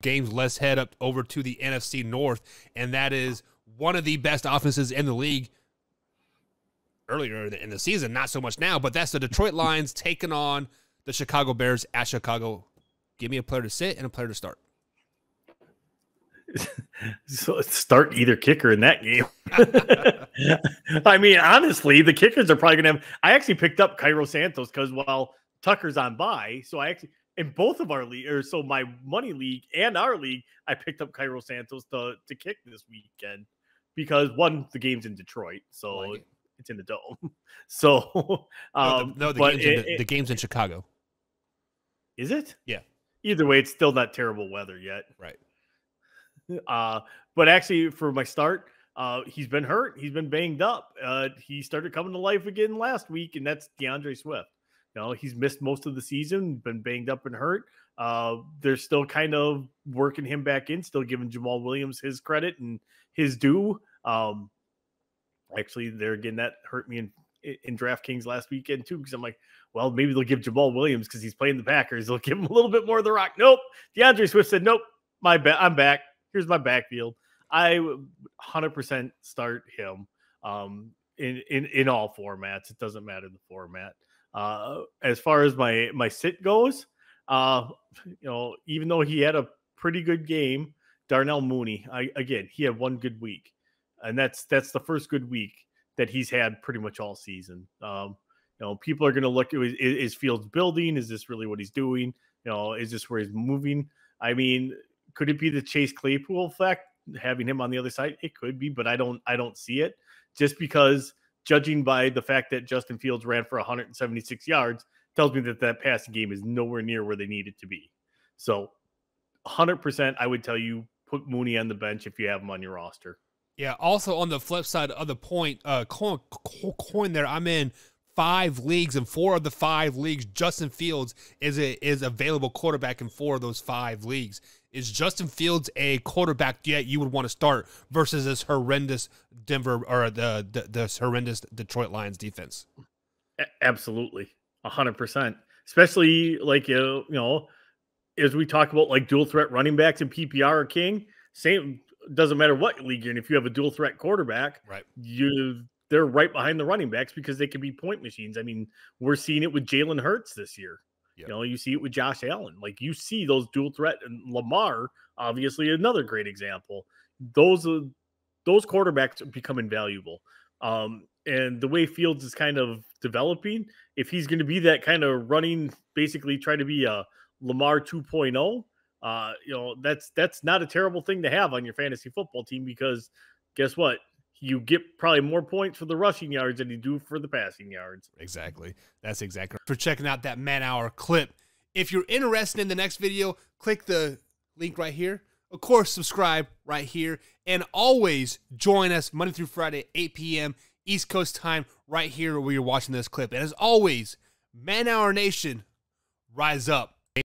games, let's head up over to the NFC North, and that is one of the best offenses in the league earlier in the season, not so much now, but that's the Detroit Lions taking on the Chicago Bears at Chicago. Give me a player to sit and a player to start. So start either kicker in that game. I mean, honestly, the kickers are probably going to have. I actually picked up Cairo Santos because while Tucker's on bye, so I actually in both of our league, or so my money league and our league, I picked up Cairo Santos to kick this weekend because one, the game's in Detroit, so it's in the dome. So the game's in Chicago. Is it? Yeah. Either way, it's still not terrible weather yet. Right. But actually, for my start, he's been hurt. He's been banged up. He started coming to life again last week, and that's DeAndre Swift. You know, he's missed most of the season, been banged up and hurt. They're still kind of working him back in, still giving Jamal Williams his credit and his due. Actually, there again, that hurt me in DraftKings last weekend too, because I'm like, well, maybe they'll give Jamal Williams because he's playing the Packers. They'll give him a little bit more of the rock. Nope. DeAndre Swift said, nope, I'm back. Here's my backfield. I would 100% start him in all formats. It doesn't matter the format. As far as my sit goes, even though he had a pretty good game, Darnell Mooney, he had one good week, and that's the first good week that he's had pretty much all season. People are going to look at is Fields building? Is this really what he's doing? Is this where he's moving? I mean, could it be the Chase Claypool effect, having him on the other side? It could be, but I don't see it, just because judging by the fact that Justin Fields ran for 176 yards tells me that passing game is nowhere near where they need it to be. So 100%, I would tell you, put Mooney on the bench if you have him on your roster. Yeah. Also, on the flip side of the coin there, I'm in 5 leagues, and 4 of the 5 leagues, Justin Fields is available quarterback in 4 of those 5 leagues. Is Justin Fields a quarterback that you would want to start versus this horrendous Denver or the horrendous Detroit Lions defense? Absolutely, 100%. Especially as we talk about like dual threat running backs and PPR are king. Same, doesn't matter what league you're in. If you have a dual threat quarterback, right, they're right behind the running backs because they can be point machines. I mean, we're seeing it with Jalen Hurts this year. Yep. You see it with Josh Allen. Like, you see those dual threat, and Lamar, obviously another great example. Those quarterbacks become invaluable. And the way Fields is kind of developing, if he's going to be that kind of running, basically try to be a Lamar 2.0, that's not a terrible thing to have on your fantasy football team, because guess what? You get probably more points for the rushing yards than you do for the passing yards. Exactly. That's exactly right. For checking out that man-hour clip. If you're interested in the next video, click the link right here. Of course, subscribe right here. And always join us Monday through Friday, 8 p.m. East Coast time, right here where you're watching this clip. And as always, Man Hour Nation, rise up.